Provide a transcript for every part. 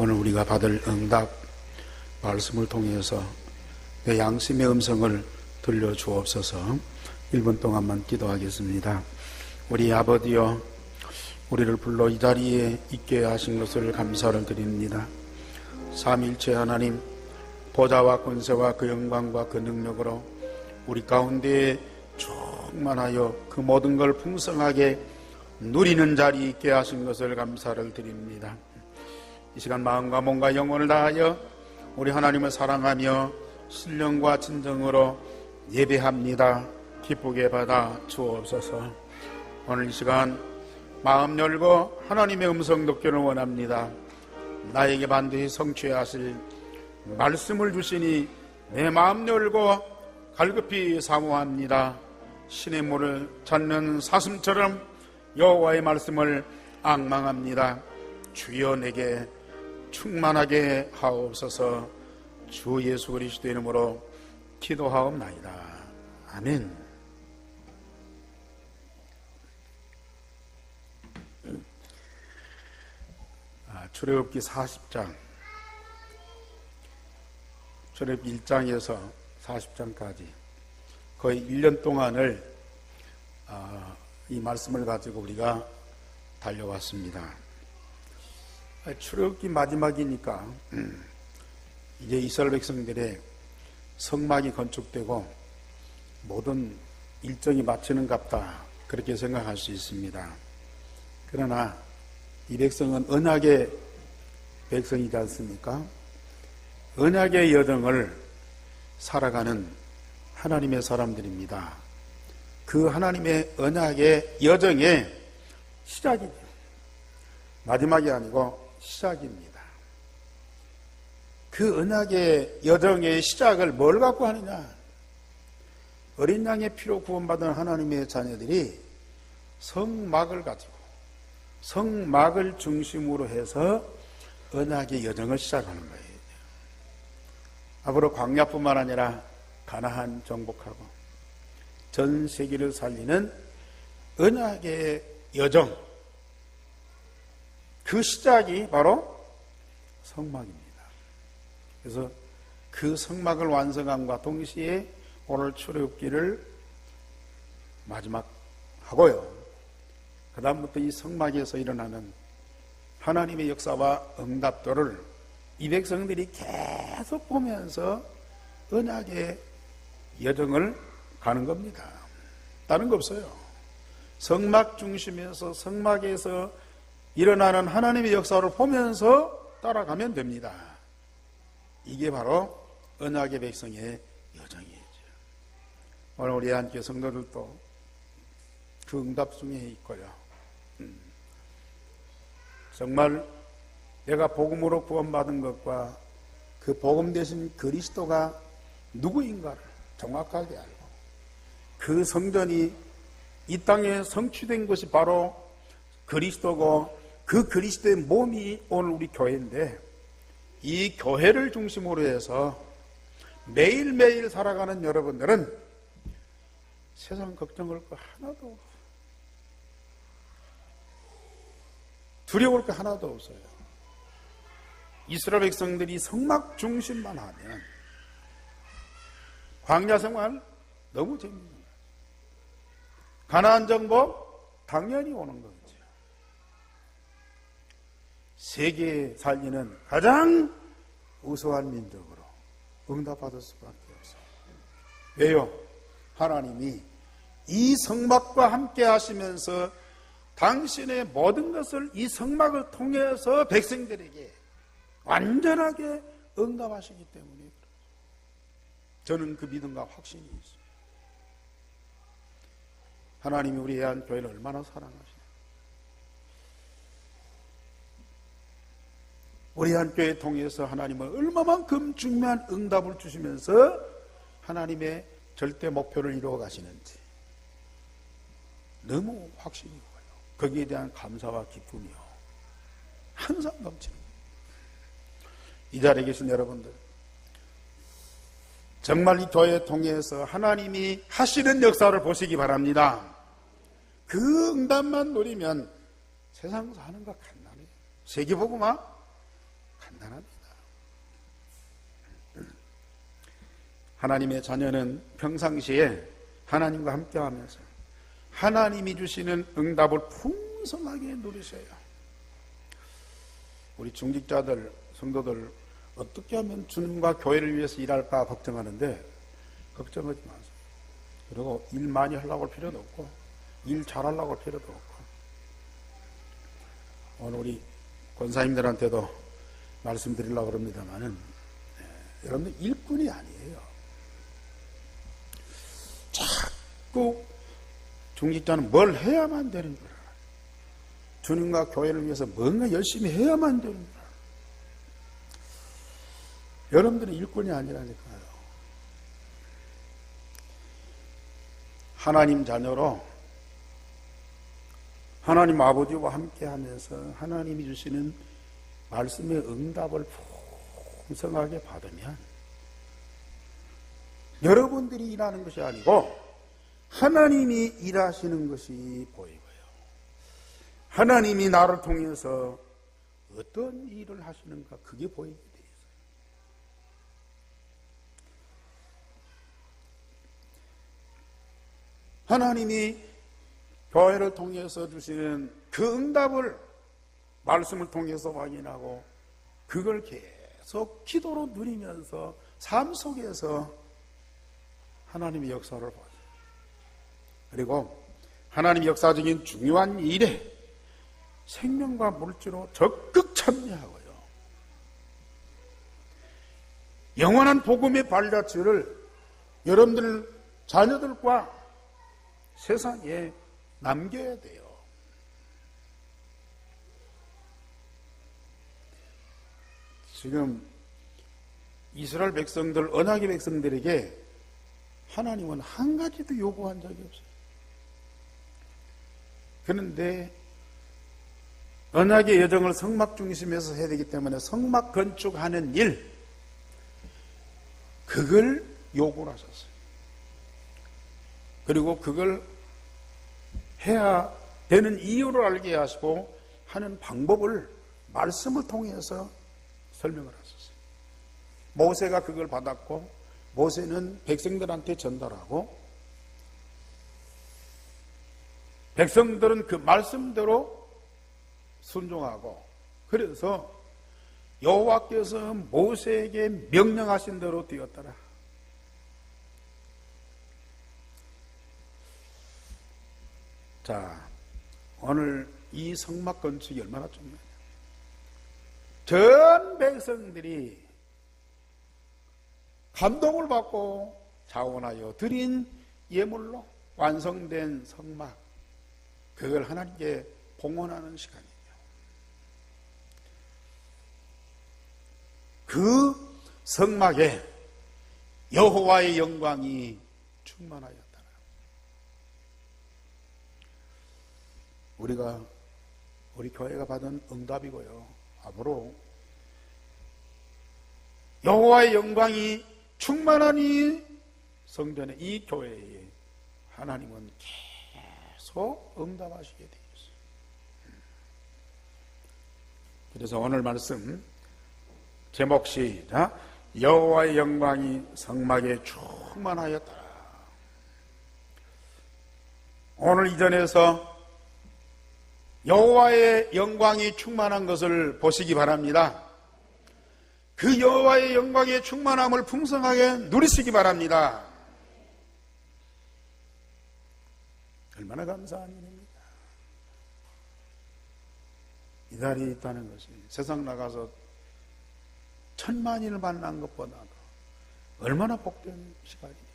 오늘 우리가 받을 응답 말씀을 통해서 내 양심의 음성을 들려주옵소서. 1분 동안만 기도하겠습니다. 우리 아버지여, 우리를 불러 이 자리에 있게 하신 것을 감사를 드립니다. 삼위일체 하나님, 보좌와 권세와 그 영광과 그 능력으로 우리 가운데에 충만하여 그 모든 걸 풍성하게 누리는 자리에 있게 하신 것을 감사를 드립니다. 이 시간 마음과 몸과 영혼을 다하여 우리 하나님을 사랑하며 신령과 진정으로 예배합니다. 기쁘게 받아 주옵소서. 오늘 이 시간 마음 열고 하나님의 음성 듣기를 원합니다. 나에게 반드시 성취해야 하실 말씀을 주시니 내 마음 열고 갈급히 사모합니다. 신의 물을 찾는 사슴처럼 여호와의 말씀을 앙망합니다. 주여 내게 충만하게 하옵소서. 주 예수 그리스도의 이름으로 기도하옵나이다. 아멘. 출애굽기 40장, 출애굽기 1장에서 40장까지 거의 1년 동안을 이 말씀을 가지고 우리가 달려왔습니다. 출애굽기 마지막이니까 이제 이스라엘 백성들의 성막이 건축되고 모든 일정이 마치는 같다, 그렇게 생각할 수 있습니다. 그러나 이 백성은 언약의 백성이지 않습니까? 언약의 여정을 살아가는 하나님의 사람들입니다. 그 하나님의 언약의 여정의 시작이죠. 마지막이 아니고 시작입니다. 그 언약의 여정의 시작을 뭘 갖고 하느냐? 어린 양의 피로 구원받은 하나님의 자녀들이 성막을 가지고 성막을 중심으로 해서 언약의 여정을 시작하는 거예요. 앞으로 광야뿐만 아니라 가나안 정복하고 전 세계를 살리는 언약의 여정, 그 시작이 바로 성막입니다. 그래서 그 성막을 완성함과 동시에 오늘 출애굽기를 마지막 하고요, 그 다음부터 이 성막에서 일어나는 하나님의 역사와 응답들을 이 백성들이 계속 보면서 언약의 여정을 가는 겁니다. 다른 거 없어요. 성막 중심에서 성막에서 일어나는 하나님의 역사를 보면서 따라가면 됩니다. 이게 바로 언약의 백성의 여정이죠. 오늘 우리 한교회 성도들도 그 응답 중에 있고요. 정말 내가 복음으로 구원받은 것과 그 복음 대신 그리스도가 누구인가를 정확하게 알고 그 성전이 이 땅에 성취된 것이 바로 그리스도고 그 그리스도의 몸이 오늘 우리 교회인데, 이 교회를 중심으로 해서 매일매일 살아가는 여러분들은 세상 걱정할 거 하나도 없어요. 두려울 거 하나도 없어요. 이스라엘 백성들이 성막 중심만 하면 광야 생활 너무 재밌는 거예요. 가나안 정복 당연히 오는 거죠. 세계에 살리는 가장 우수한 민족으로 응답받을 수밖에 없어요. 왜요? 하나님이 이 성막과 함께 하시면서 당신의 모든 것을 이 성막을 통해서 백성들에게 완전하게 응답하시기 때문에 저는 그 믿음과 확신이 있습니다. 하나님이 우리 애한교회를 얼마나 사랑하시나. 우리 애한교회 통해서 하나님은 얼마만큼 중요한 응답을 주시면서 하나님의 절대 목표를 이루어 가시는지 너무 확신이 와요. 거기에 대한 감사와 기쁨이요 항상 넘치는 거예요. 이 자리에 계신 여러분들, 정말 이 교회 통해서 하나님이 하시는 역사를 보시기 바랍니다. 그 응답만 노리면 세상 사는 거 간단해요. 세계복음화 간단해요. 하나님의 자녀는 평상시에 하나님과 함께하면서 하나님이 주시는 응답을 풍성하게 누리세요. 우리 중직자들, 성도들 어떻게 하면 주님과 교회를 위해서 일할까 걱정하는데 걱정하지 마세요. 그리고 일 많이 하려고 할 필요도 없고 일 잘하려고 할 필요도 없고 오늘 우리 권사님들한테도 말씀드리려고 합니다만은 여러분들 일꾼이 아니에요. 자꾸 중직자는 뭘 해야만 되는 줄 알아요. 주님과 교회를 위해서 뭔가 열심히 해야만 되는 줄 알아요. 여러분들은 일꾼이 아니라니까요. 하나님 자녀로 하나님 아버지와 함께 하면서 하나님이 주시는 말씀의 응답을 풍성하게 받으면 여러분들이 일하는 것이 아니고 하나님이 일하시는 것이 보이고요. 하나님이 나를 통해서 어떤 일을 하시는가 그게 보이게 돼 있어요. 하나님이 교회를 통해서 주시는 그 응답을 말씀을 통해서 확인하고 그걸 계속 기도로 누리면서 삶 속에서 하나님의 역사를 봐요. 그리고 하나님의 역사적인 중요한 일에 생명과 물질로 적극 참여하고요. 영원한 복음의 발자취를 여러분들 자녀들과 세상에 남겨야 돼요. 지금 이스라엘 백성들, 언약의 백성들에게 하나님은 한 가지도 요구한 적이 없어요. 그런데 언약의 여정을 성막 중심에서 해야 되기 때문에 성막 건축하는 일, 그걸 요구를 하셨어요. 그리고 그걸 해야 되는 이유를 알게 하시고 하는 방법을 말씀을 통해서 설명을 하셨어요. 모세가 그걸 받았고 모세는 백성들한테 전달하고 백성들은 그 말씀대로 순종하고 그래서 여호와께서 모세에게 명령하신 대로 되었더라. 자, 오늘 이 성막 건축이 얼마나 중요해요. 전 백성들이 감동을 받고 자원하여 드린 예물로 완성된 성막, 그걸 하나님께 봉헌하는 시간이에요. 그 성막에 여호와의 영광이 충만하였다. 우리 교회가 받은 응답이고요. 앞으로 여호와의 영광이 충만한 이 성전에, 이 교회에 하나님은 계속 응답하시게 되어 있어요. 그래서 오늘 말씀 제목 시작. 여호와의 영광이 성막에 충만하였더라. 오늘 이전에서 여호와의 영광이 충만한 것을 보시기 바랍니다. 그 여호와의 영광의 충만함을 풍성하게 누리시기 바랍니다. 얼마나 감사한 일입니다. 이 자리에 있다는 것이 세상 나가서 천만인을 만난 것보다도 얼마나 복된 시간입니까?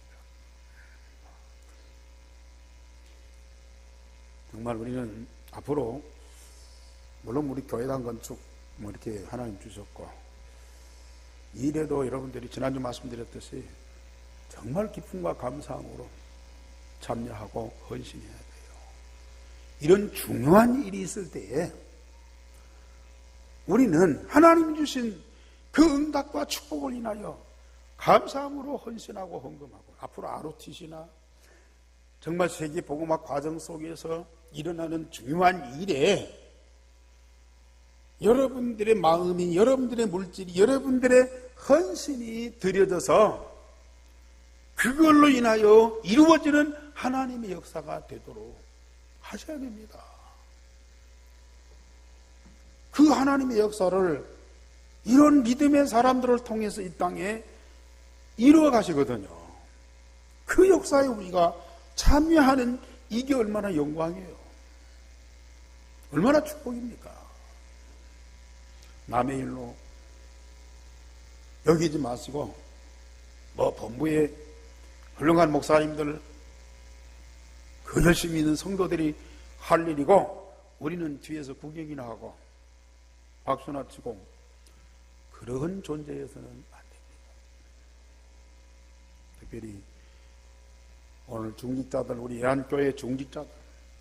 정말 우리는 앞으로 물론 우리 교회당 건축 이렇게 하나님 주셨고 일에도 여러분들이 지난주 말씀드렸듯이 정말 기쁨과 감사함으로 참여하고 헌신해야 돼요. 이런 중요한 일이 있을 때에 우리는 하나님 주신 그 응답과 축복을 인하여 감사함으로 헌신하고 헌금하고 앞으로 ROTC나 정말 세계 복음화 과정 속에서 일어나는 중요한 일에 여러분들의 마음이, 여러분들의 물질이, 여러분들의 헌신이 드려져서 그걸로 인하여 이루어지는 하나님의 역사가 되도록 하셔야 됩니다. 그 하나님의 역사를 이런 믿음의 사람들을 통해서 이 땅에 이루어 가시거든요. 그 역사에 우리가 참여하는 이게 얼마나 영광이에요. 얼마나 축복입니까? 남의 일로 여기지 마시고 본부에 훌륭한 목사님들 그 열심히 있는 성도들이 할 일이고 우리는 뒤에서 구경이나 하고 박수나 치고 그런 존재에서는 안 됩니다. 특별히 오늘 중직자들, 우리 예한교회 중직자들,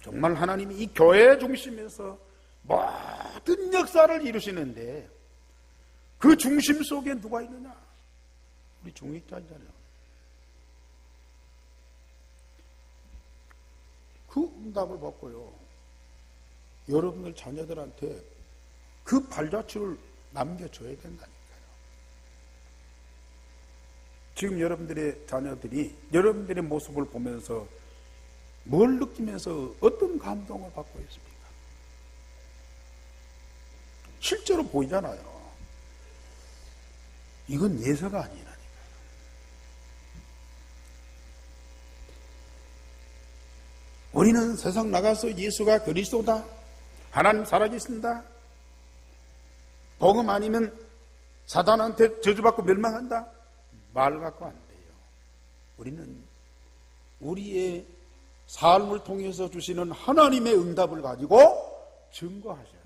정말 하나님이 이 교회 중심에서 모든 역사를 이루시는데 그 중심 속에 누가 있느냐? 우리 중직자잖아요. 그 응답을 받고요, 여러분들 자녀들한테 그 발자취를 남겨줘야 된다니까요. 지금 여러분들의 자녀들이 여러분들의 모습을 보면서 뭘 느끼면서 어떤 감동을 받고 있습니까? 실제로 보이잖아요. 이건 예서가 아니라니까요. 우리는 세상 나가서 예수가 그리스도다, 하나님 살아계신다, 복음 아니면 사단한테 저주받고 멸망한다, 말 갖고 안 돼요. 우리는 우리의 삶을 통해서 주시는 하나님의 응답을 가지고 증거하셔야 돼요.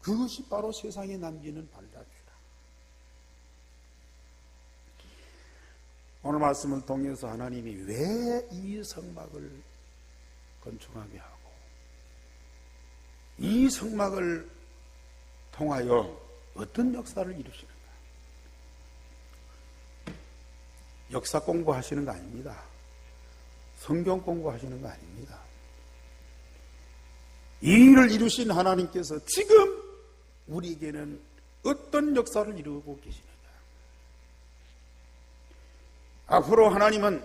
그것이 바로 세상에 남기는 발자취다. 오늘 말씀을 통해서 하나님이 왜 이 성막을 건축하게 하고 이 성막을 통하여 어떤 역사를 이루시는가? 역사 공부하시는 거 아닙니다. 성경 공부하시는 거 아닙니다. 이 일을 이루신 하나님께서 지금 우리에게는 어떤 역사를 이루고 계시느냐? 앞으로 하나님은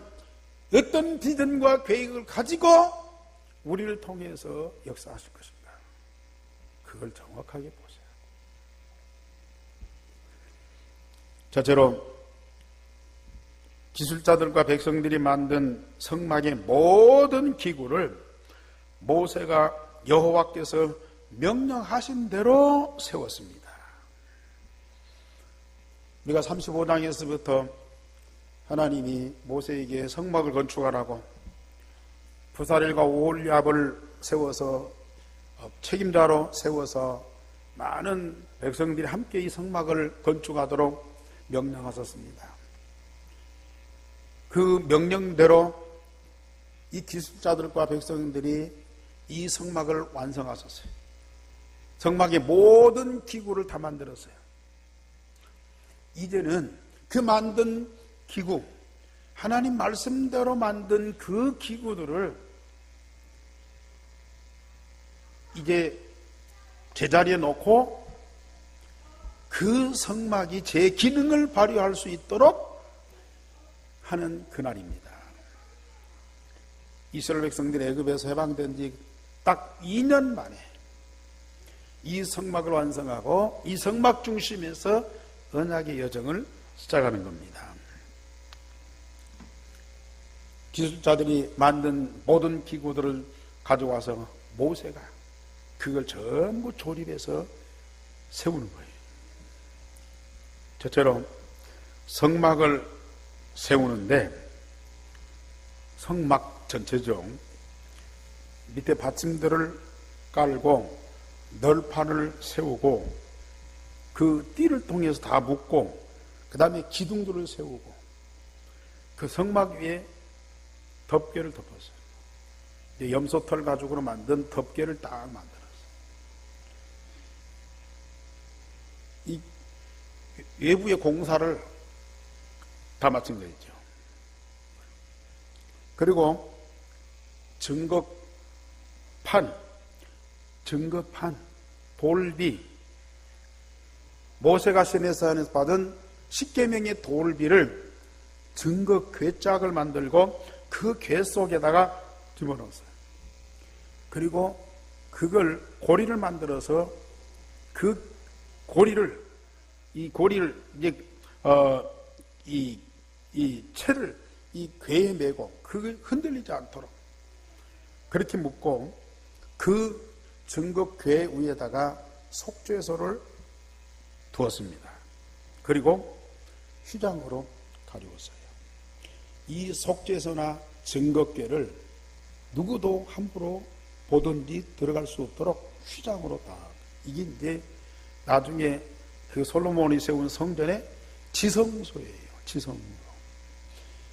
어떤 비전과 계획을 가지고 우리를 통해서 역사하실 것인가? 그걸 정확하게 보세요. 저처럼 기술자들과 백성들이 만든 성막의 모든 기구를 모세가 여호와께서 명령하신 대로 세웠습니다. 우리가 35장에서부터 하나님이 모세에게 성막을 건축하라고 부사렐과 오홀리압을 세워서 책임자로 세워서 많은 백성들이 함께 이 성막을 건축하도록 명령하셨습니다. 그 명령대로 이 기술자들과 백성들이 이 성막을 완성하셨어요. 성막의 모든 기구를 다 만들었어요. 이제는 그 만든 기구, 하나님 말씀대로 만든 그 기구들을 이제 제자리에 놓고 그 성막이 제 기능을 발휘할 수 있도록 하는 그날입니다. 이스라엘 백성들이 애굽에서 해방된 지 딱 2년 만에 이 성막을 완성하고 이 성막 중심에서 언약의 여정을 시작하는 겁니다. 기술자들이 만든 모든 기구들을 가져와서 모세가 그걸 전부 조립해서 세우는 거예요. 저처럼 성막을 세우는데 성막 전체적 밑에 받침들을 깔고 널판을 세우고 그 띠를 통해서 다 묶고 그 다음에 기둥들을 세우고 그 성막 위에 덮개를 덮었어요. 염소털 가죽으로 만든 덮개를 딱 만들었어요. 이 외부의 공사를 다 마친 거죠. 그리고 증거판, 돌비, 모세가 시내산에서 받은 십계명의 돌비를 증거 궤짝을 만들고 그 궤 속에다가 집어넣었어요. 그리고 그걸 고리를 만들어서 그 고리를 이제 이 채를 이 궤에 메고 그게 흔들리지 않도록 그렇게 묶고 그 증거 궤 위에다가 속죄소를 두었습니다. 그리고 휘장으로 가리웠어요. 이 속죄소나 증거궤를 누구도 함부로 보든지 들어갈 수 없도록 휘장으로 다. 이게 이제 나중에 그 솔로몬이 세운 성전의 지성소예요. 지성소.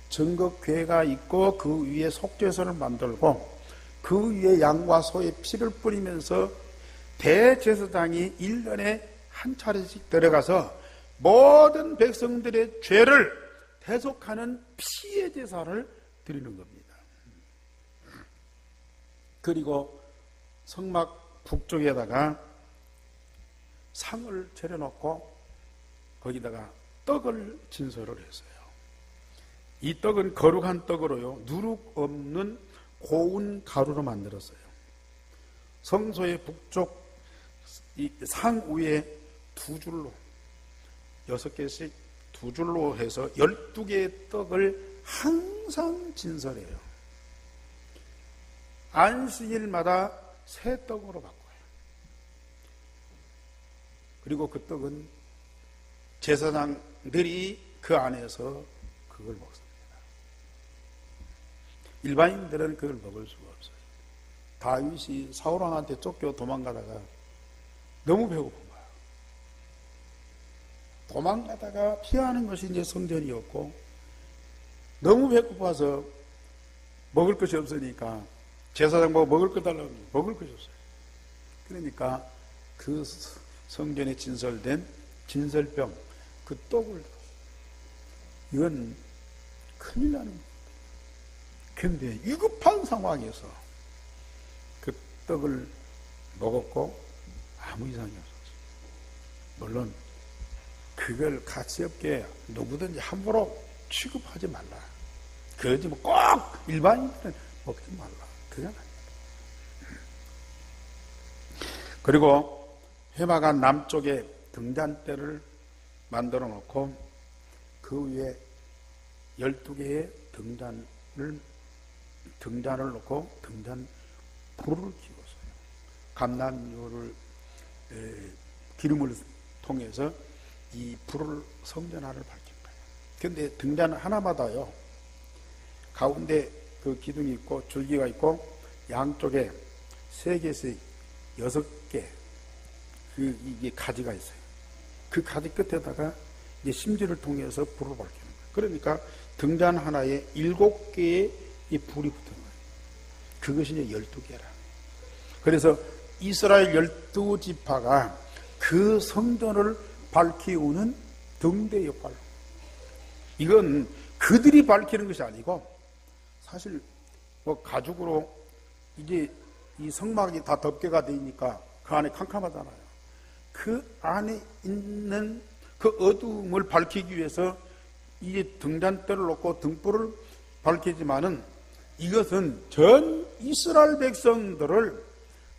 증거궤가 있고 그 위에 속죄소를 만들고 그 위에 양과 소의 피를 뿌리면서 대제사장이 1년에 한 차례씩 들어가서 모든 백성들의 죄를 대속하는 피의 제사를 드리는 겁니다. 그리고 성막 북쪽에다가 상을 차려놓고 거기다가 떡을 진설을 했어요. 이 떡은 거룩한 떡으로요, 누룩 없는 고운 가루로 만들었어요. 성소의 북쪽 이 상 위에 두 줄로 6개씩 두 줄로 해서 12개의 떡을 항상 진설해요. 안식일마다 새 떡으로 바꿔요. 그리고 그 떡은 제사장들이 그 안에서 그걸 먹습니다. 일반인들은 그걸 먹을 수가 없어요. 다윗이 사울왕한테 쫓겨 도망가다가 너무 배고픈 거야. 도망가다가 피하는 것이 이제 성전이었고 너무 배고파서 먹을 것이 없으니까 제사장 보고 먹을 거 달라고 하면 먹을 것이 없어요. 그러니까 그 성전에 진설된 진설병 그 떡을 이건 큰일 나는 거예요. 근데 위급한 상황에서 그 떡을 먹었고 아무 이상이 없었어요. 물론 그걸 가치 없게 누구든지 함부로 취급하지 말라. 그러지 뭐 꼭 일반인들은 먹지 말라. 그건 아닙니다. 그리고 회막안 남쪽에 등잔대를 만들어 놓고 그 위에 12개의 등잔을 놓고 등잔 불을 키웠어요. 감람유를 기름을 통해서 이 불을 성전 안을 밝힌 거예요. 그런데 등잔 하나마다요 가운데 그 기둥이 있고 줄기가 있고 양쪽에 3개씩 6개 이게 가지가 있어요. 그 가지 끝에다가 이제 심지를 통해서 불을 밝히는 거예요. 그러니까 등잔 하나에 7개의 이 불이 붙은 거예요. 그것이 이제 12개라. 그래서 이스라엘 12지파가 그 성전을 밝히우는 등대 역할. 이건 그들이 밝히는 것이 아니고 사실 뭐 가죽으로 이제 이 성막이 다 덮개가 되니까 그 안에 캄캄하잖아요. 그 안에 있는 그 어두움을 밝히기 위해서 이제 등잔대를 놓고 등불을 밝히지만은 이것은 전 이스라엘 백성들을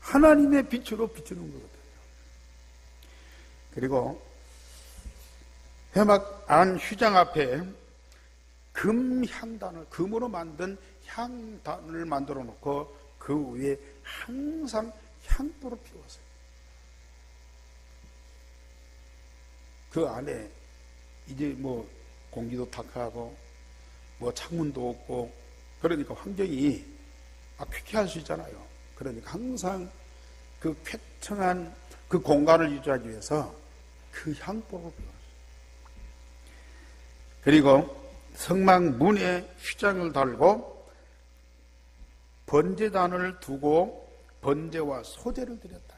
하나님의 빛으로 비추는 거거든요. 그리고 회막 안 휘장 앞에 금으로 만든 향단을 만들어 놓고 그 위에 항상 향불을 피웠어요. 그 안에 이제 뭐 공기도 탁하고 뭐 창문도 없고 그러니까 환경이 쾌쾌할 수 있잖아요. 그러니까 항상 그 쾌청한 그 공간을 유지하기 위해서 그 향불을 피웠어요. 그리고 성막 문에 휘장을 달고 번제단을 두고 번제와 소제를 드렸다.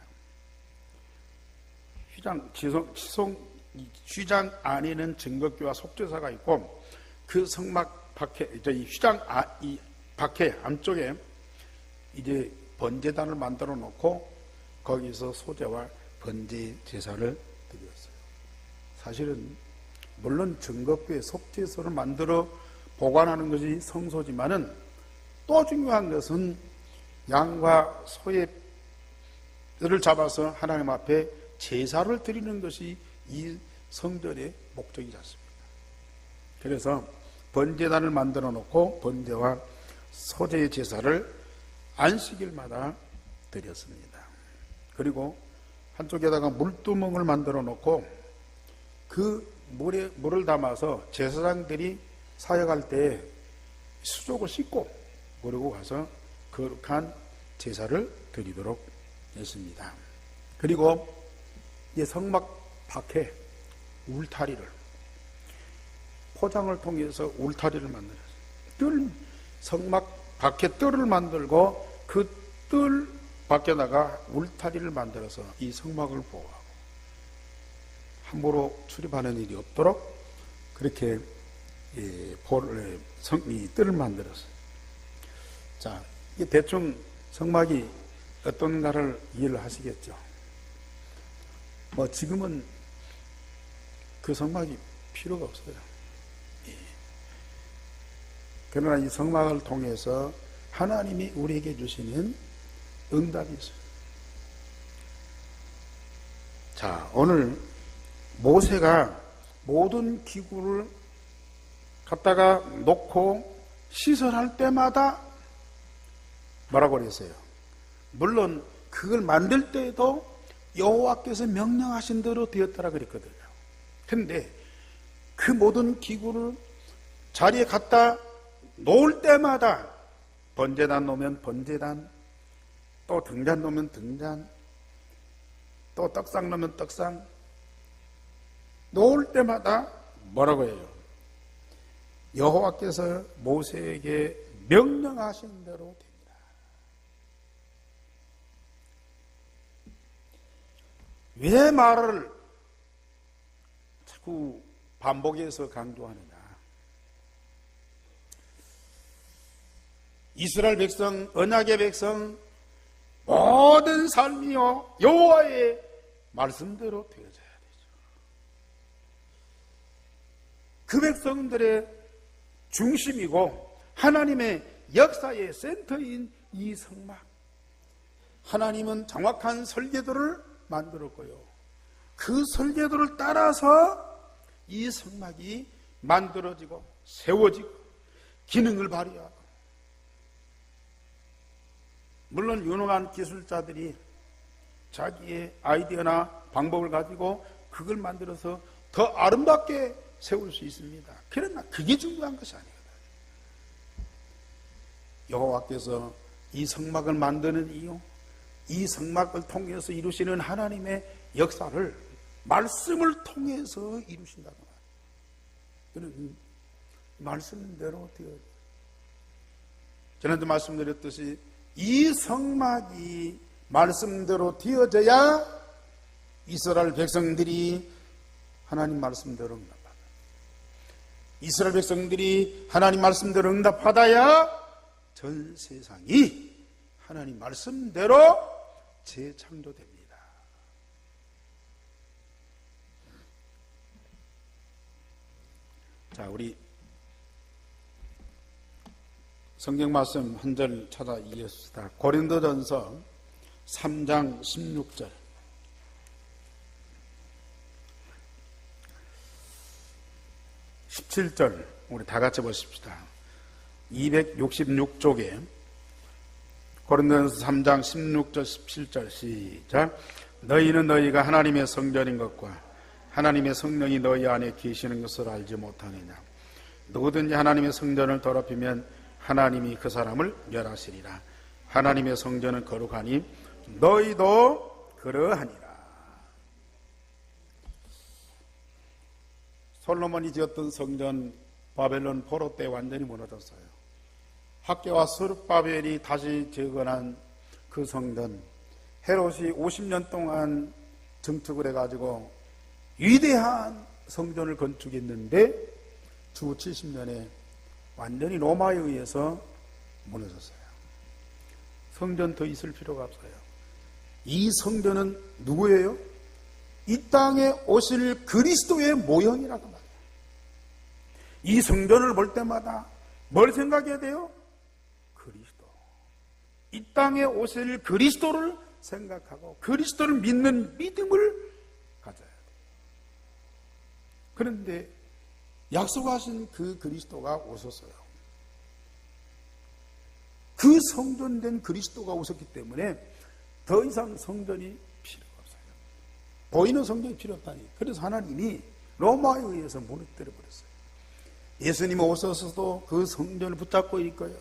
휘장 안에는 증거궤와 속죄사가 있고 그 성막 밖에 이 휘장 이 밖에 안쪽에 이제 번제단을 만들어 놓고 거기서 소제와 번제 제사를 드렸어요. 사실은 물론 증거교회 속죄소를 만들어 보관하는 것이 성소지만은 또 중요한 것은 양과 소의 를 잡아서 하나님 앞에 제사를 드리는 것이 이 성전의 목적이지 않습니까? 그래서 번제단을 만들어 놓고 번제와 소제의 제사를 안식일마다 드렸습니다. 그리고 한쪽에다가 물두멍을 만들어 놓고 그 물을 담아서 제사장들이 사역할 때 수족을 씻고 그러고 가서 거룩한 제사를 드리도록 했습니다. 그리고 이제 성막 밖에 울타리를 포장을 통해서 울타리를 만들었어요. 성막 밖에 뜰을 만들고 그 뜰 밖에다가 울타리를 만들어서 이 성막을 보호하고 함부로 출입하는 일이 없도록 그렇게 이 뜰을 만들었어요. 자, 이게 대충 성막이 어떤가를 이해를 하시겠죠. 지금은 그 성막이 필요가 없어요. 그러나 이 성막을 통해서 하나님이 우리에게 주시는 응답이 있어요. 자, 오늘 모세가 모든 기구를 갖다가 놓고 시설할 때마다 뭐라고 그랬어요? 물론 그걸 만들 때에도 여호와께서 명령하신 대로 되었더라 그랬거든요. 근데 그 모든 기구를 자리에 갖다 놓을 때마다 번제단 놓으면 번제단, 또 등잔 놓으면 등잔, 또 떡상 놓으면 떡상, 놓을 때마다 뭐라고 해요? 여호와께서 모세에게 명령하신 대로 됩니다. 왜 말을 자꾸 반복해서 강조하느냐? 이스라엘 백성, 언약의 백성, 모든 삶이요 여호와의 말씀대로 되어져야 되죠. 그 백성들의 중심이고 하나님의 역사의 센터인 이 성막, 하나님은 정확한 설계도를 만들었고요, 그 설계도를 따라서 이 성막이 만들어지고 세워지고 기능을 발휘하고, 물론 유능한 기술자들이 자기의 아이디어나 방법을 가지고 그걸 만들어서 더 아름답게 세울 수 있습니다. 그러나 그게 중요한 것이 아니거든요. 여호와께서 이 성막을 만드는 이유, 이 성막을 통해서 이루시는 하나님의 역사를 말씀을 통해서 이루신다고 말합니다. 그는 말씀대로 되어, 지난주 말씀드렸듯이 이 성막이 말씀대로 되어져야 이스라엘 백성들이 하나님 말씀대로 응답받아요. 이스라엘 백성들이 하나님 말씀대로 응답받아야 전 세상이 하나님 말씀대로 재창조됩니다. 자, 우리 성경 말씀 한 절 찾아 이었습니다. 고린도전서 3장 16절. 17절 우리 다 같이 보십시다. 266쪽에 고린도전서 3장 16절 17절 시작. 너희는 너희가 하나님의 성전인 것과 하나님의 성령이 너희 안에 계시는 것을 알지 못하느냐. 누구든지 하나님의 성전을 더럽히면 하나님이 그 사람을 멸하시리라. 하나님의 성전은 거룩하니 너희도 그러하니라. 솔로몬이 지었던 성전 바벨론 포로 때 완전히 무너졌어요. 학개와 스룹바벨이 다시 재건한 그 성전, 헤롯이 50년 동안 증축을 해가지고 위대한 성전을 건축했는데 주 70년에 완전히 로마에 의해서 무너졌어요. 성전 더 있을 필요가 없어요. 이 성전은 누구예요? 이 땅에 오실 그리스도의 모형이라고 말해요. 이 성전을 볼 때마다 뭘 생각해야 돼요? 그리스도. 이 땅에 오실 그리스도를 생각하고 그리스도를 믿는 믿음을 가져야 돼요. 그런데 약속하신 그 그리스도가 오셨어요. 그 성전된 그리스도가 오셨기 때문에 더 이상 성전이 필요가 없어요. 보이는 성전이 필요 없다니. 그래서 하나님이 로마에 의해서 무너뜨려 버렸어요. 예수님이 오셔서도 그 성전을 붙잡고 있을 거예요.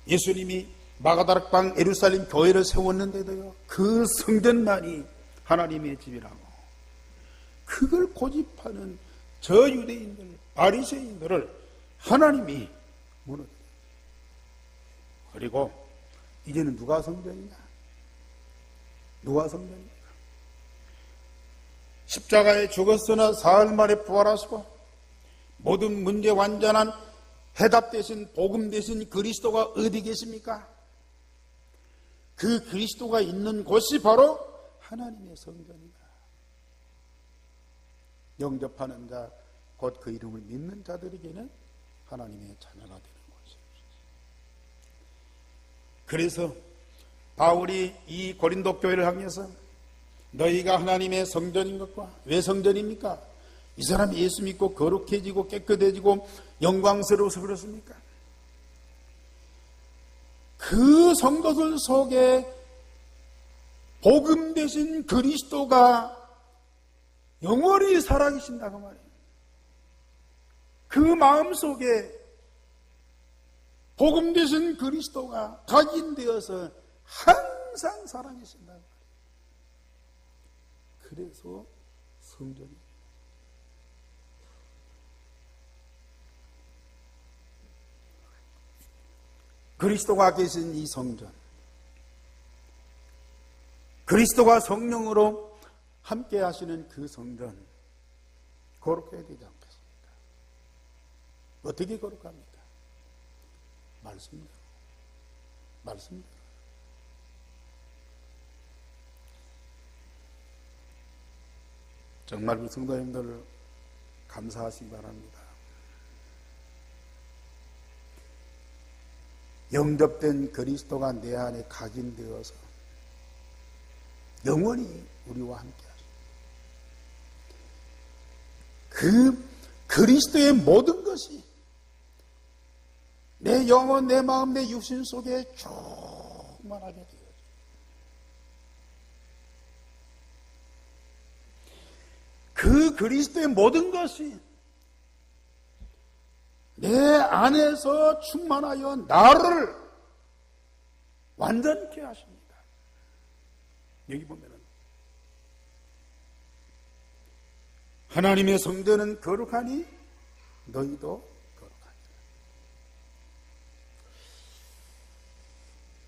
예수님이 마가다락방 예루살렘 교회를 세웠는데도요, 그 성전만이 하나님의 집이라고. 그걸 고집하는 저 유대인들, 바리새인들을 하나님이 무너뜨려요. 그리고 이제는 누가 성전이냐? 누가 성전입니까? 십자가에 죽었으나 사흘 만에 부활하시고 모든 문제 완전한 해답 대신 복음 대신 그리스도가 어디 계십니까? 그 그리스도가 있는 곳이 바로 하나님의 성전이다. 영접하는 자, 곧 그 이름을 믿는 자들에게는 하나님의 자녀가 되는 것이죠. 그래서 바울이 이 고린도 교회를 향해서 너희가 하나님의 성전인 것과, 왜 성전입니까? 이 사람이 예수 믿고 거룩해지고 깨끗해지고 영광스러워서 그렇습니까? 그 성도들 속에 복음 대신 그리스도가 영원히 살아계신다고 말이에요. 그 마음속에 복음 대신 그리스도가 각인되어서 항상 살아계신다고 말이에요. 그래서 성전입니다. 그리스도가 계신 이 성전, 그리스도가 성령으로 함께 하시는 그 성전, 거룩해야 되지 않겠습니까? 어떻게 거룩합니까? 말씀대로. 말씀대로. 정말 우리 성도님들 감사하시기 바랍니다. 영접된 그리스도가 내 안에 각인되어서 영원히 우리와 함께 하십니다. 그 그리스도의 모든 것이 내 영혼, 내 마음, 내 육신 속에 충만하게 되어요. 그 그리스도의 모든 것이 내 안에서 충만하여 나를 완전케 하십니다. 여기 보면은 하나님의 성전은 거룩하니 너희도 거룩하니라.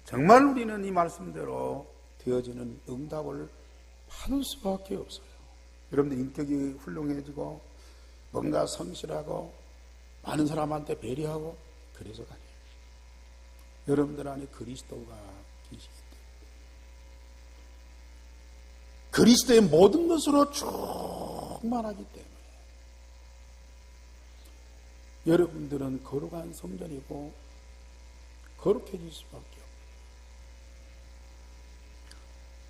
정말 우리는 이 말씀대로 되어지는 응답을 받을 수밖에 없어요. 여러분들 인격이 훌륭해지고 뭔가 성실하고 많은 사람한테 배려하고 그래서가 아니에요. 여러분들 안에 그리스도가 계시기 때문에 그리스도의 모든 것으로 충만하기 때문에 여러분들은 거룩한 성전이고 거룩해질 수밖에 없어요.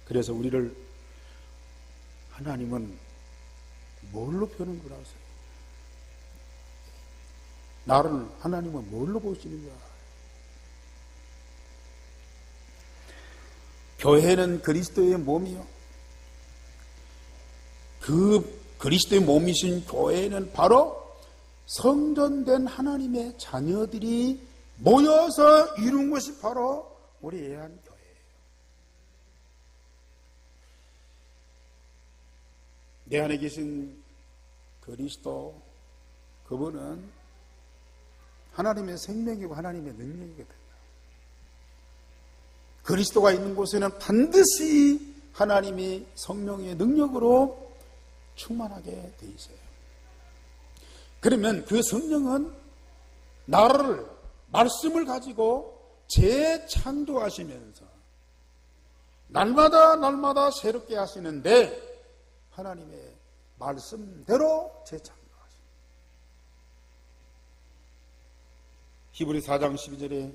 그래서 우리를 하나님은 뭘로 보는 줄 아세요? 나를 하나님은 뭘로 보시는 줄 알아요? 교회는 그리스도의 몸이요. 그 그리스도의 몸이신 교회는 바로 성전된 하나님의 자녀들이 모여서 이룬 것이 바로 우리 애한교회예요. 내 안에 계신 그리스도, 그분은 하나님의 생명이고 하나님의 능력이거든요. 그리스도가 있는 곳에는 반드시 하나님이 성령의 능력으로 충만하게 돼 있어요. 그러면 그 성령은 나를 말씀을 가지고 재창조하시면서 날마다 새롭게 하시는데 하나님의 말씀대로 재창조하십니다. 히브리 4장 12절에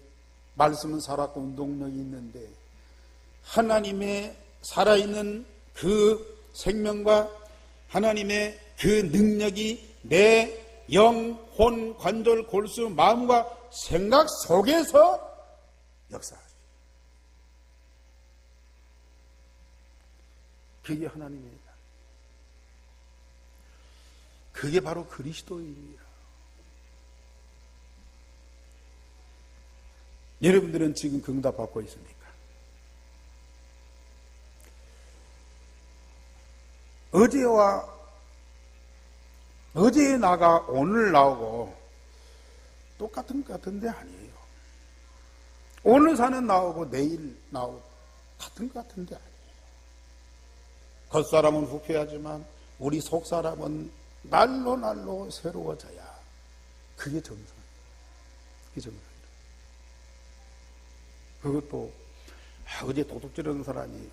말씀은 살았고 운동력이 있는데 하나님의 살아있는 그 생명과 하나님의 그 능력이 내 영, 혼, 관절, 골수, 마음과 생각 속에서 역사하죠. 그게 하나님입니다. 그게 바로 그리스도입니다. 여러분들은 지금 응답받고 있습니까? 어제 나가 오늘 나오고 똑같은 것 같은데 아니에요. 오늘 사는 나오고 내일 나오고 같은 것 같은데 아니에요. 겉사람은 후패하지만 우리 속사람은 날로 새로워져야 그게 정상이에요. 그게 정상이에요. 그것도 어제 도둑질 하는 사람이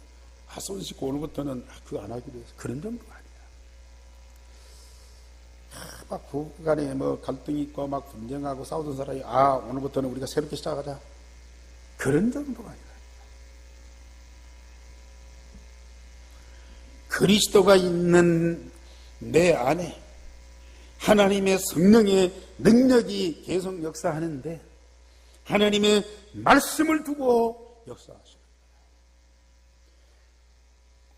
손 씻고 오늘부터는 그거 안 하기로 해서 그런 정도가 아니야. 막 부부간에 뭐 갈등이 있고 막 분쟁하고 싸우던 사람이 오늘부터는 우리가 새롭게 시작하자. 그런 정도가 아니라 그리스도가 있는 내 안에 하나님의 성령의 능력이 계속 역사하는데 하나님의 말씀을 두고 역사하십니다.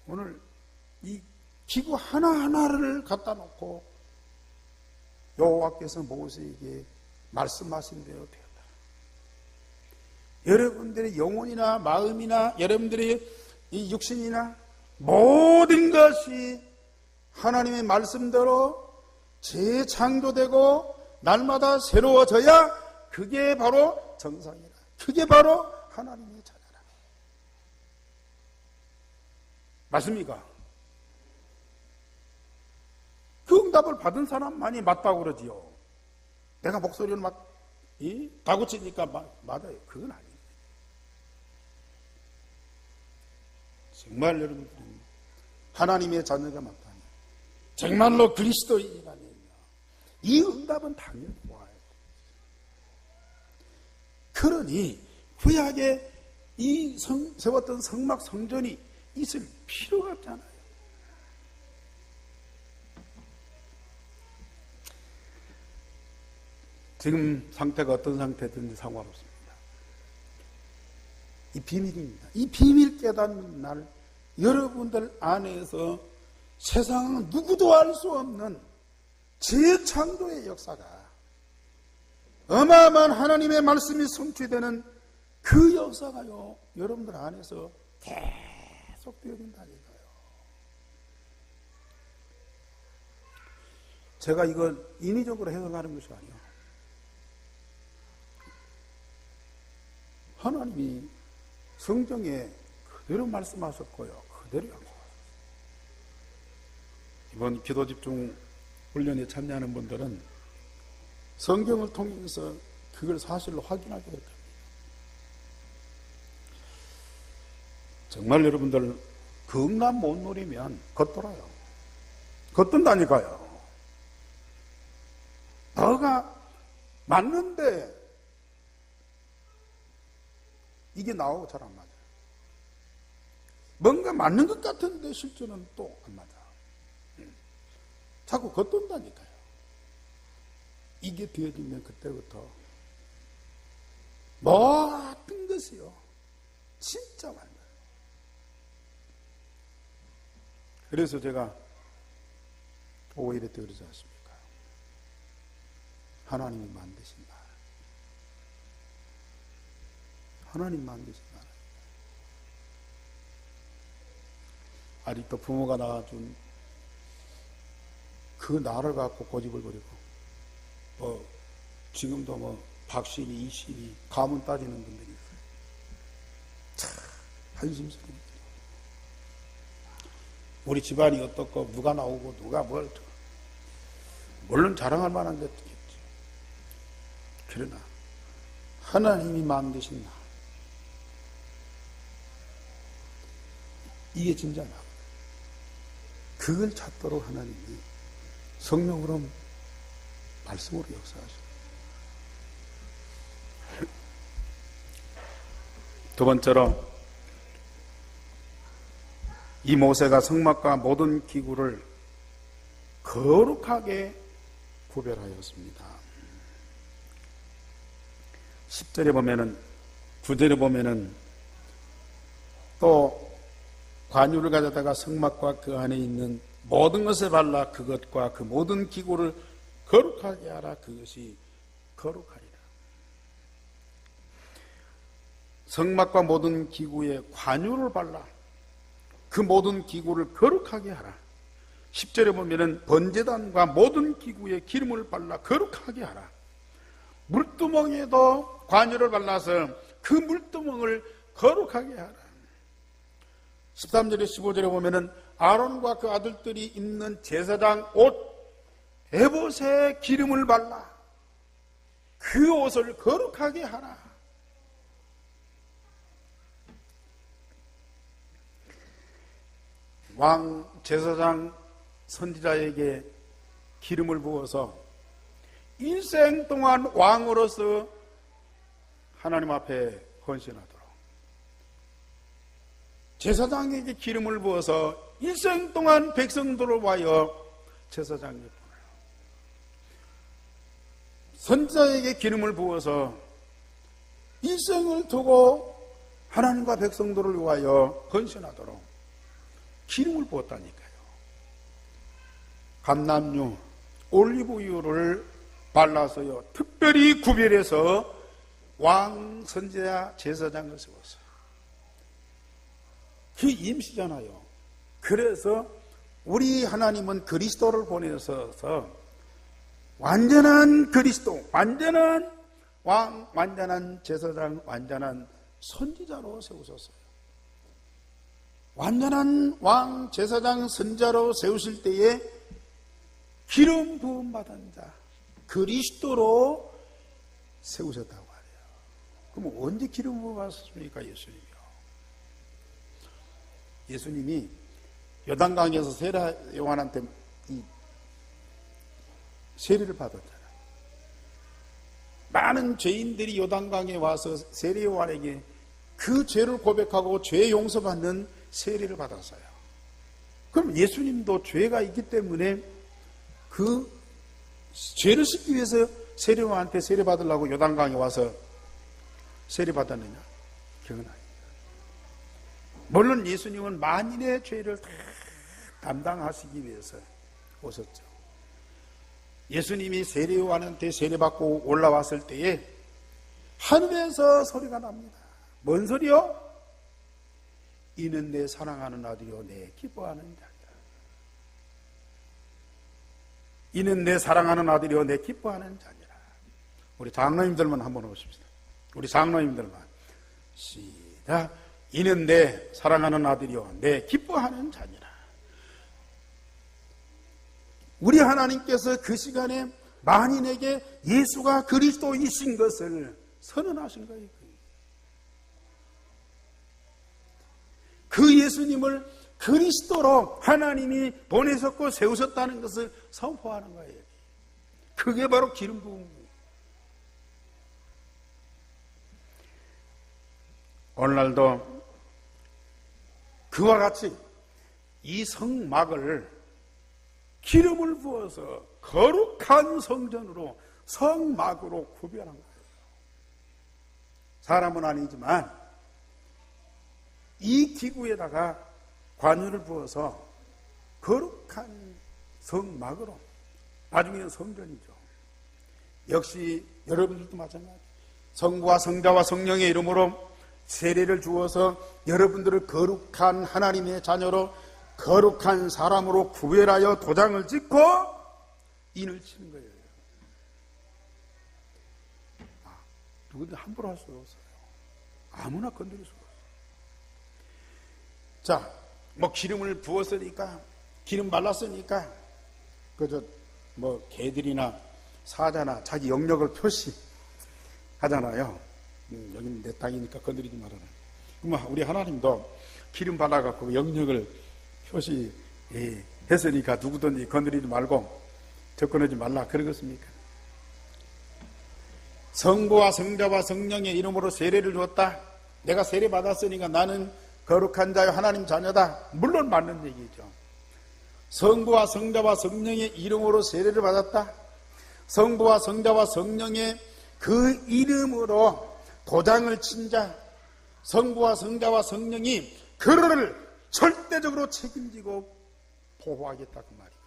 오늘 이 기구 하나하나를 갖다 놓고 여호와께서 모세에게 말씀하신 대로 되었다. 여러분들의 영혼이나 마음이나 여러분들의 이 육신이나 모든 것이 하나님의 말씀대로 재창조되고 날마다 새로워져야 그게 바로 정상이라. 그게 바로 하나님의 자녀라. 맞습니까? 그 응답을 받은 사람만이 맞다고 그러지요. 내가 목소리를 막 다구치니까 맞아요. 그건 아니에요. 정말 여러분들은 하나님의 자녀가 맞다니 정말로 그리스도인이라니 이 응답은 당연히 와요. 그러니 구약에 이 세웠던 성막 성전이 있을 필요가 없잖아요. 지금 상태가 어떤 상태든지 상관없습니다. 이 비밀입니다. 이 비밀 깨닫는 날 여러분들 안에서 세상은 누구도 알 수 없는 재창조의 역사가 어마어마한 하나님의 말씀이 성취되는 그 역사가요 여러분들 안에서 계속 되어진다니까요. 제가 이걸 인위적으로 해석하는 것이 아니에요. 하나님이 성경에 그대로 말씀하셨고요. 그대로 약속하셨어요. 이번 기도 집중 훈련에 참여하는 분들은 성경을 통해서 그걸 사실로 확인하게 될 겁니다. 정말 여러분들 그 응답 못 노리면 겉돌아요. 겉돈다니까요. 너가 맞는데 이게 나오고 잘 안 맞아요. 뭔가 맞는 것 같은데 실제는 또 안 맞아. 자꾸 겉돈다니까요. 이게 되어지면 그때부터 모든 것이요 진짜 완전. 그래서 제가 오히려 그러지 않습니까? 하나님이 만드신다. 하나님 만드신다. 아직도 부모가 낳아준 그 나를 갖고 고집을 부리고 지금도 박신이 이신이 가문 따지는 분들이 있어요. 참 한심스럽습니다. 우리 집안이 어떻고 누가 나오고 누가 뭘 물론 자랑할 만한 게 있겠지. 그러나 하나님이 만드신 나 이게 진짜 나 그걸 찾도록 하나님이 성령으로 말씀으로 역사하시고 두 번째로 이 모세가 성막과 모든 기구를 거룩하게 구별하였습니다. 10절에 보면은, 9절에 보면은 또 관유를 가져다가 성막과 그 안에 있는 모든 것에 발라 그것과 그 모든 기구를 거룩하게 하라. 그것이 거룩하리라. 성막과 모든 기구에 관유를 발라 그 모든 기구를 거룩하게 하라. 10절에 보면은 번제단과 모든 기구에 기름을 발라 거룩하게 하라. 물두멍에도 관유를 발라서 그 물두멍을 거룩하게 하라. 13절에 15절에 보면은 아론과 그 아들들이 입는 제사장 옷 에봇에 기름을 발라 그 옷을 거룩하게 하라. 왕 제사장 선지자에게 기름을 부어서 일생 동안 왕으로서 하나님 앞에 헌신하도록, 제사장에게 기름을 부어서 일생 동안 백성들을 위하여 제사장에 보내요. 선지자에게 기름을 부어서 일생을 두고 하나님과 백성들을 위하여 헌신하도록 기름을 부었다니까요. 감람유, 올리브유를 발라서요, 특별히 구별해서 왕, 선지자, 제사장을 세웠어요. 그 임시잖아요. 그래서 우리 하나님은 그리스도를 보내셔서 완전한 그리스도, 완전한 왕, 완전한 제사장, 완전한 선지자로 세우셨어요. 완전한 왕, 제사장, 선지자로 세우실 때에 기름 부음 받은 자, 그리스도로 세우셨다고 하래요. 그럼 언제 기름 부음 받았습니까? 예수님이요. 예수님이 요단강에서 세례 요한한테 이 세례를 받았잖아요. 많은 죄인들이 요단강에 와서 세례 요한에게 그 죄를 고백하고 죄 용서받는 세례를 받았어요. 그럼 예수님도 죄가 있기 때문에 그 죄를 씻기 위해서 세례 요한한테 세례 받으려고 요단강에 와서 세례 받았느냐? 그건 아닙니다. 물론 예수님은 만인의 죄를 다 담당하시기 위해서 오셨죠. 예수님이 세례 요한한테 세례받고 올라왔을 때에 하늘에서 소리가 납니다. 뭔 소리요? 이는 내 사랑하는 아들이요 내 기뻐하는 자니라. 이는 내 사랑하는 아들이요 내 기뻐하는 자니라. 우리 장로님들만 한번 오십시다. 우리 장로님들만 시작. 이는 내 사랑하는 아들이요 내 기뻐하는 자니라. 우리 하나님께서 그 시간에 만인에게 예수가 그리스도이신 것을 선언하신 거예요. 그 예수님을 그리스도로 하나님이 보내셨고 세우셨다는 것을 선포하는 거예요. 그게 바로 기름 부음이에요. 오늘날도 그와 같이 이 성막을 기름을 부어서 거룩한 성전으로 성막으로 구별한 거예요. 사람은 아니지만 이 기구에다가 관유를 부어서 거룩한 성막으로, 나중에는 성전이죠. 역시 여러분들도 마찬가지. 성부와 성자와 성령의 이름으로 세례를 주어서 여러분들을 거룩한 하나님의 자녀로, 거룩한 사람으로 구별하여 도장을 찍고 인을 치는 거예요. 누구든 함부로 할 수 없어요. 아무나 건드릴 수가 없어요. 자, 뭐 기름을 부었으니까, 기름 발랐으니까 그저 뭐 개들이나 사자나 자기 영역을 표시하잖아요. 여기는 내 땅이니까 건드리지 말아라. 그럼 우리 하나님도 기름 발라갖고 영역을 표시했으니까 누구든지 건드리지 말고 접근하지 말라 그러겠습니까? 성부와 성자와 성령의 이름으로 세례를 주었다. 내가 세례 받았으니까 나는 거룩한 자요 하나님 자녀다. 물론 맞는 얘기죠. 성부와 성자와 성령의 이름으로 세례를 받았다. 성부와 성자와 성령의 그 이름으로 도장을 친 자, 성부와 성자와 성령이 그를 절대적으로 책임지고 보호하겠다 그 말이에요.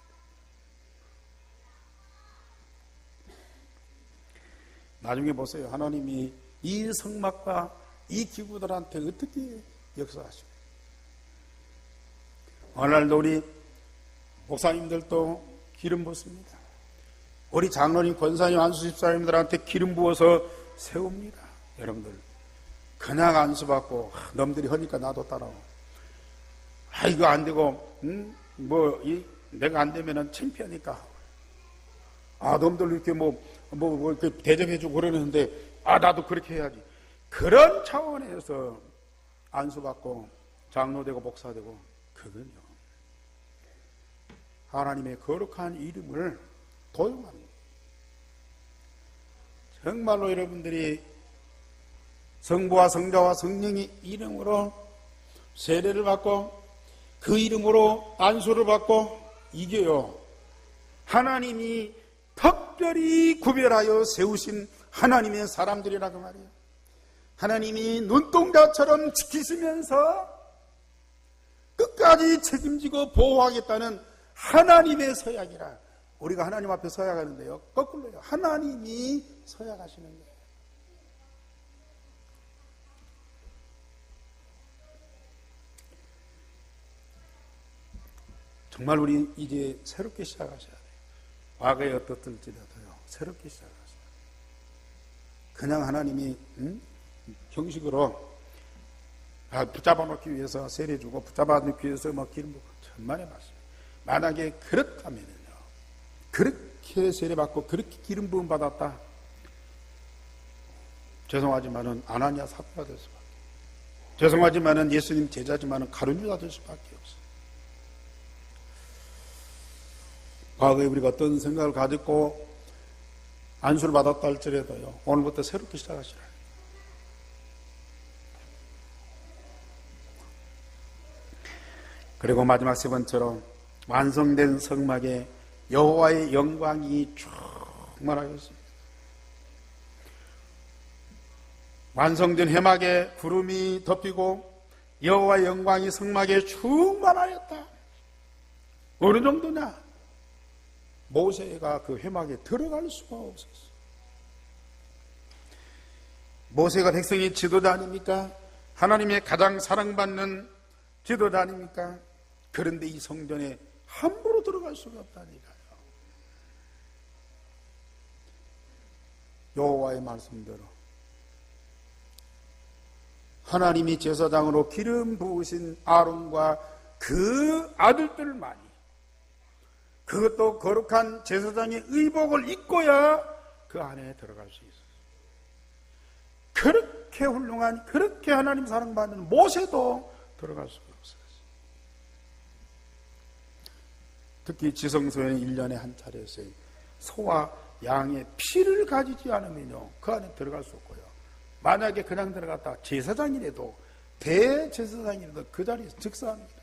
나중에 보세요. 하나님이 이 성막과 이 기구들한테 어떻게 역사하시고, 오늘날도 우리 목사님들도 기름 붓습니다. 우리 장로님, 권사님, 안수집사님들한테 기름 부어서 세웁니다. 여러분들 그냥 안수받고 놈들이 하니까 나도 따라와. 이거 안 되고 내가 안 되면은 창피하니까. 놈들 이렇게 이렇게 대접해주고 그러는데 나도 그렇게 해야지. 그런 차원에서 안수받고 장로되고 목사되고, 그건요 하나님의 거룩한 이름을 도용하는 거예요. 정말로 여러분들이 성부와 성자와 성령의 이름으로 세례를 받고 그 이름으로 안수를 받고, 이게요 하나님이 특별히 구별하여 세우신 하나님의 사람들이라고 말이에요. 하나님이 눈동자처럼 지키시면서 끝까지 책임지고 보호하겠다는 하나님의 서약이라. 우리가 하나님 앞에 서약하는데요, 거꾸로요. 하나님이 서약하시는 거예요. 정말 우리 이제 새롭게 시작하셔야 돼요. 과거에 어떻든지라도요, 새롭게 시작하셔야 돼요. 그냥 하나님이 형식으로 붙잡아 놓기 위해서 세례 주고 붙잡아 놓기 위해서 기름 붓고, 천만의 말씀. 만약에 그렇다면요, 그렇게 세례 받고 그렇게 기름 부음 받았다, 죄송하지만은 아나니아 사도가 될 수밖에, 죄송하지만은 예수님 제자지만은 가룟유다 될 수밖에 없어요. 과거에 우리가 어떤 생각을 가지고 안수를 받았다 할지라도요, 오늘부터 새롭게 시작하시라. 그리고 마지막 세 번째로 완성된 성막에 여호와의 영광이 충만하였습니다. 완성된 회막에 구름이 덮이고 여호와의 영광이 성막에 충만하였다. 어느 정도냐? 모세가 그 회막에 들어갈 수가 없었어요. 모세가 백성의 지도자 아닙니까? 하나님의 가장 사랑받는 지도자 아닙니까? 그런데 이 성전에 함부로 들어갈 수가 없다니까요. 여호와의 말씀대로 하나님이 제사장으로 기름 부으신 아론과 그 아들들만이, 그것도 거룩한 제사장의 의복을 입고야 그 안에 들어갈 수 있어요. 그렇게 훌륭한, 그렇게 하나님 사랑받는 모세도 들어갈 수가 없어요. 특히 지성소에는 1년에 한 차례씩 소와 양의 피를 가지지 않으면요, 그 안에 들어갈 수 없고요. 만약에 그냥 들어갔다 제사장이라도, 대제사장이라도 그 자리에서 즉사합니다.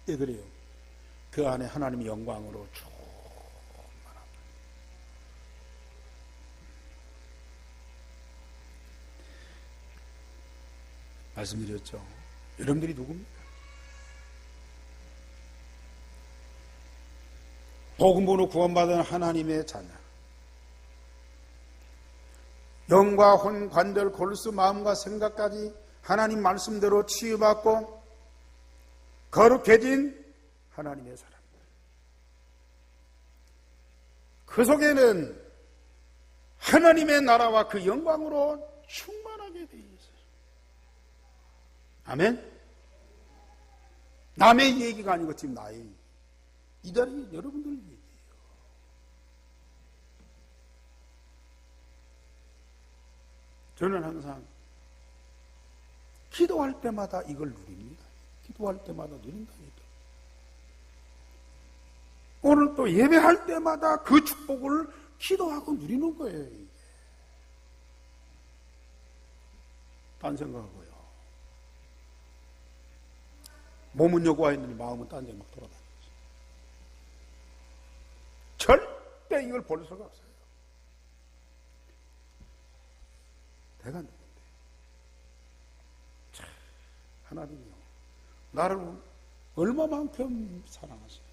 예, 그래요. 그 안에 하나님의 영광으로 충만합니다. 말씀드렸죠. 여러분들이 누굽니까? 복음으로 구원받은 하나님의 자녀. 영과 혼, 관절, 골수, 마음과 생각까지 하나님 말씀대로 치유받고 거룩해진 하나님의 사람들. 그 속에는 하나님의 나라와 그 영광으로 충만하게 되어 있어요. 아멘? 남의 얘기가 아니고 지금 나의 얘기. 이 자리에 여러분들 얘기예요. 저는 항상 기도할 때마다 이걸 누립니다. 기도할 때마다 누린다니까. 오늘 또 예배할 때마다 그 축복을 기도하고 누리는 거예요. 이게. 딴 생각하고요. 몸은 여기 와 있는데 마음은 딴 데 막 돌아다니죠. 절대 이걸 볼 수가 없어요. 내가 누군데? 하나님이요, 나를 얼마만큼 사랑하세요?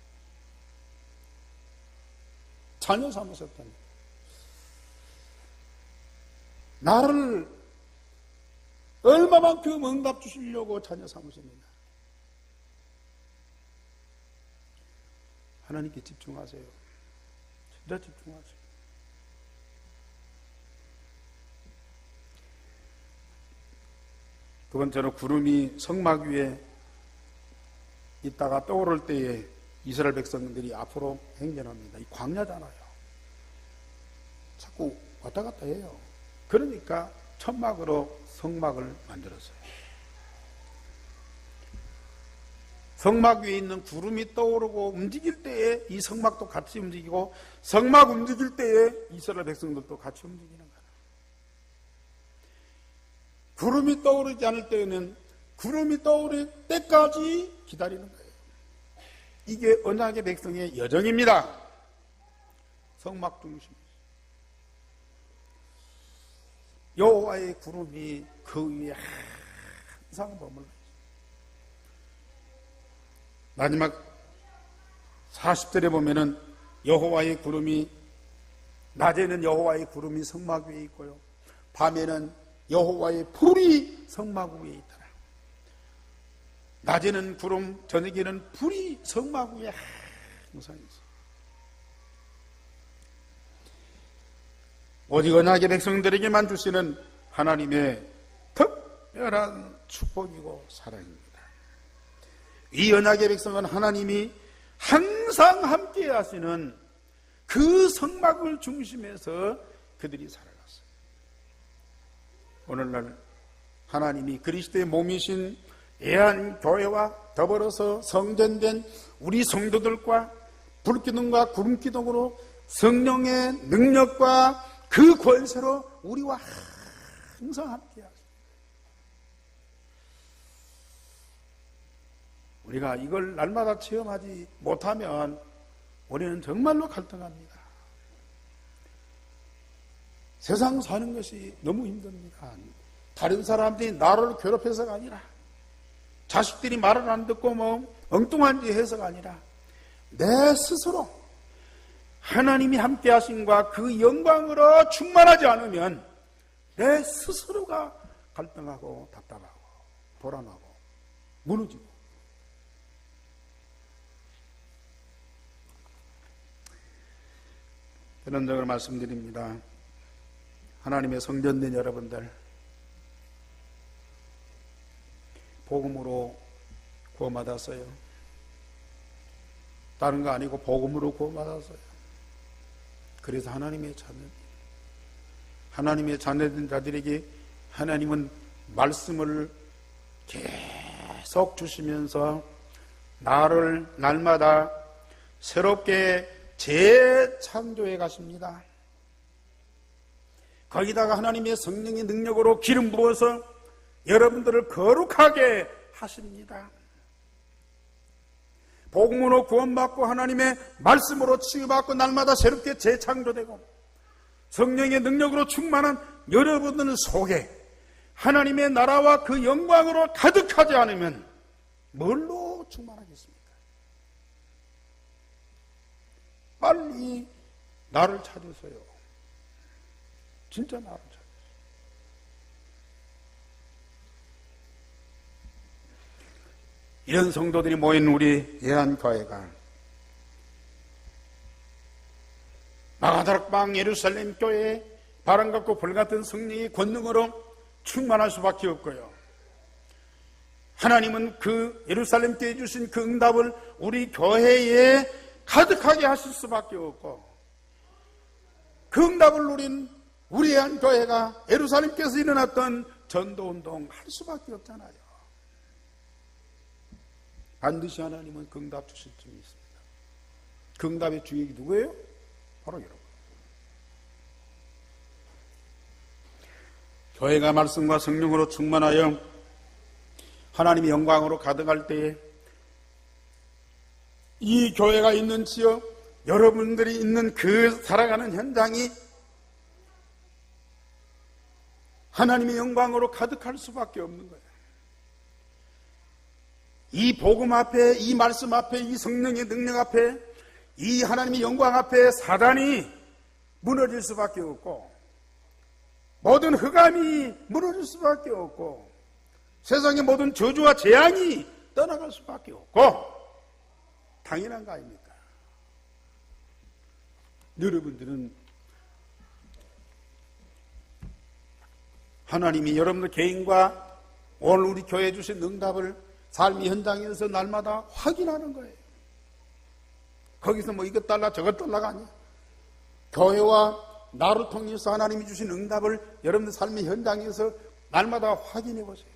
자녀 삼으셨다니까. 나를 얼마만큼 응답 주시려고 자녀 삼으셨느냐. 하나님께 집중하세요. 진짜 집중하세요. 두 번째로, 구름이 성막 위에 있다가 떠오를 때에 이스라엘 백성들이 앞으로 행진합니다. 이 광야잖아요. 자꾸 왔다 갔다 해요. 그러니까 천막으로 성막을 만들었어요. 성막 위에 있는 구름이 떠오르고 움직일 때에 이 성막도 같이 움직이고, 성막 움직일 때에 이스라엘 백성들도 같이 움직이는 거예요. 구름이 떠오르지 않을 때에는 구름이 떠오를 때까지 기다리는 거예요. 이게 언약의 백성의 여정입니다. 성막 중심. 여호와의 구름이 그 위에 항상 머물러 있어요. 마지막 40절에 보면은 여호와의 구름이, 낮에는 여호와의 구름이 성막 위에 있고요, 밤에는 여호와의 불이 성막 위에 있더라. 낮에는 구름, 저녁에는 불이 성막 위에 항상 있어요. 오직 언약의 백성들에게만 주시는 하나님의 특별한 축복이고 사랑입니다. 이 언약의 백성은 하나님이 항상 함께 하시는 그 성막을 중심해서 그들이 살아갔어요. 오늘날 하나님이 그리스도의 몸이신 애한교회와 더불어서 성전된 우리 성도들과 불기둥과 구름기둥으로 성령의 능력과 그 권세로 우리와 항상 함께 하십니다. 우리가 이걸 날마다 체험하지 못하면 우리는 정말로 갈등합니다. 세상 사는 것이 너무 힘듭니다. 다른 사람들이 나를 괴롭혀서가 아니라, 자식들이 말을 안 듣고 엉뚱한 짓 해서가 아니라, 내 스스로 하나님이 함께 하심과 그 영광으로 충만하지 않으면 내 스스로가 갈등하고 답답하고 불안하고 무너지고. 이런 점을 말씀드립니다. 하나님의 성전된 여러분들, 복음으로 구원받았어요. 다른 거 아니고 복음으로 구원받았어요. 그래서 하나님의 자녀, 하나님의 자녀된 자들에게 하나님은 말씀을 계속 주시면서 나를 날마다 새롭게 재창조해 가십니다. 거기다가 하나님의 성령의 능력으로 기름 부어서 여러분들을 거룩하게 하십니다. 복음으로 구원받고 하나님의 말씀으로 치유받고 날마다 새롭게 재창조되고 성령의 능력으로 충만한 여러분들 속에 하나님의 나라와 그 영광으로 가득하지 않으면 뭘로 충만하겠습니까? 빨리 나를 찾으세요. 진짜 나를 찾으세요. 이런 성도들이 모인 우리 예한교회가 마가다락방 예루살렘 교회에 바람 같고 불 같은 성령의 권능으로 충만할 수밖에 없고요, 하나님은 그 예루살렘 교회에 주신 그 응답을 우리 교회에 가득하게 하실 수밖에 없고, 그 응답을 누린 우리 예한교회가 예루살렘께서 일어났던 전도운동 할 수밖에 없잖아요. 반드시 하나님은 그 응답 주실 줄이 있습니다. 그 응답의 주역이 누구예요? 바로 여러분. 교회가 말씀과 성령으로 충만하여 하나님의 영광으로 가득할 때에 이 교회가 있는 지역, 여러분들이 있는 그 살아가는 현장이 하나님의 영광으로 가득할 수밖에 없는 거예요. 이 복음 앞에, 이 말씀 앞에, 이 성령의 능력 앞에, 이 하나님의 영광 앞에 사단이 무너질 수밖에 없고, 모든 흑암이 무너질 수밖에 없고, 세상의 모든 저주와 재앙이 떠나갈 수밖에 없고, 당연한 거 아닙니까? 여러분들은 하나님이 여러분들 개인과 오늘 우리 교회에 주신 응답을 삶의 현장에서 날마다 확인하는 거예요. 거기서 뭐 이것 달라 저것 달라가 아니야. 교회와 나를 통해서 하나님이 주신 응답을 여러분들 삶의 현장에서 날마다 확인해 보세요.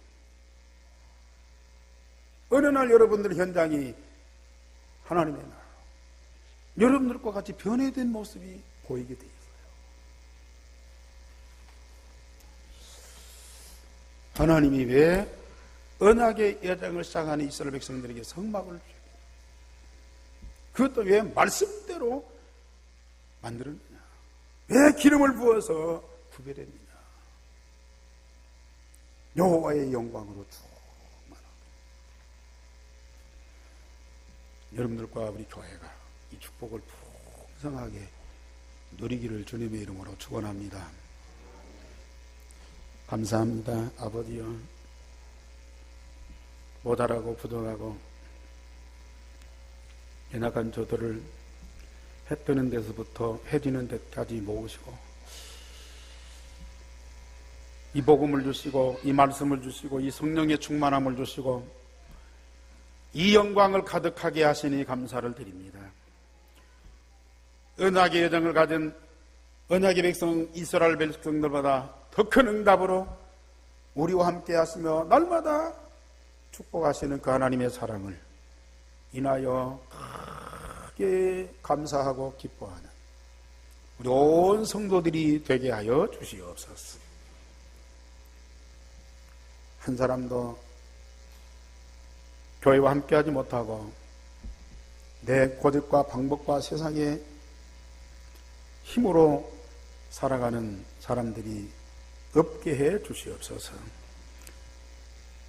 어느 날 여러분들 현장이 하나님의 나라, 여러분들과 같이 변해된 모습이 보이게 돼 있어요. 하나님이 왜 언약의 여정을 시작하는 이스라엘 백성들에게 성막을 주셨냐? 그것도 왜 말씀대로 만들었느냐? 왜 기름을 부어서 구별했느냐? 여호와의 영광으로 충만하고, 여러분들과 우리 교회가 이 축복을 풍성하게 누리기를 주님의 이름으로 축원합니다. 감사합니다. 아버지여, 모자라고 부족하고 연약한 저들을 해 뜨는 데서부터 해 지는 데까지 모으시고 이 복음을 주시고 이 말씀을 주시고 이 성령의 충만함을 주시고 이 영광을 가득하게 하시니 감사를 드립니다. 언약의 여정을 가진 언약의 백성 이스라엘 백성들보다 더 큰 응답으로 우리와 함께 하시며 날마다 축복하시는 그 하나님의 사랑을 인하여 크게 감사하고 기뻐하는 우리 온 성도들이 되게 하여 주시옵소서. 한 사람도 교회와 함께하지 못하고 내 고집과 방법과 세상의 힘으로 살아가는 사람들이 없게 해 주시옵소서.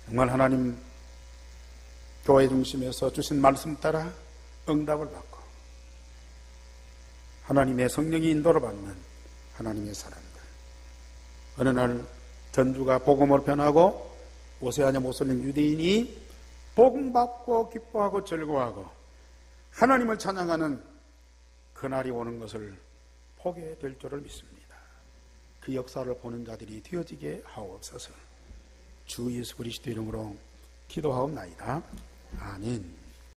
정말 하나님 교회 중심에서 주신 말씀 따라 응답을 받고 하나님의 성령이 인도를 받는 하나님의 사람들, 어느 날 전주가 복음으로 변하고 오세아냐 모슬림 유대인이 복음 받고 기뻐하고 즐거워하고 하나님을 찬양하는 그날이 오는 것을 보게 될 줄을 믿습니다. 그 역사를 보는 자들이 되어지게 하옵소서. 주 예수 그리스도 이름으로 기도하옵나이다. 아멘.